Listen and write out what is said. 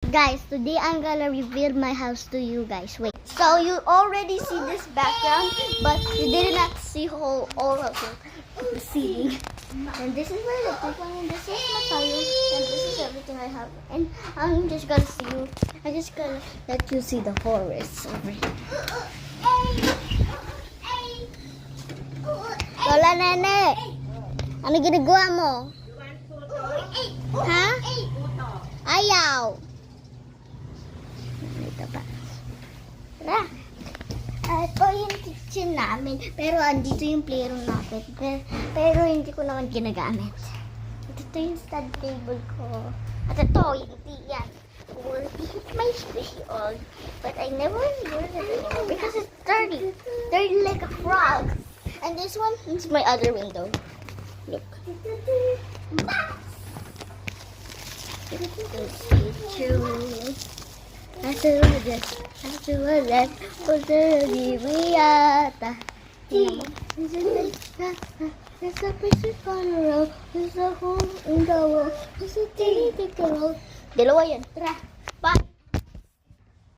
Guys, today I'm gonna reveal my house to you guys. Wait. So you already see this background, but you did not see all of the ceiling. And this is where the people, and this is my fire, and this is everything I have. And I'm just gonna let you see the forest over here. Lola Nene, ano ginagawa mo? Ha? Ayaw. Ito pa. Tara. Ito yung kitchen namin. Pero andito yung playroom namin. Pero hindi ko naman ginagamit. Ito yung stud table ko. At ito, hindi yan. It's my squishy old. But I never use it anymore because it's dirty. Dirty like a frog. And this one is my other window. Look. Dalawa yan. Tara.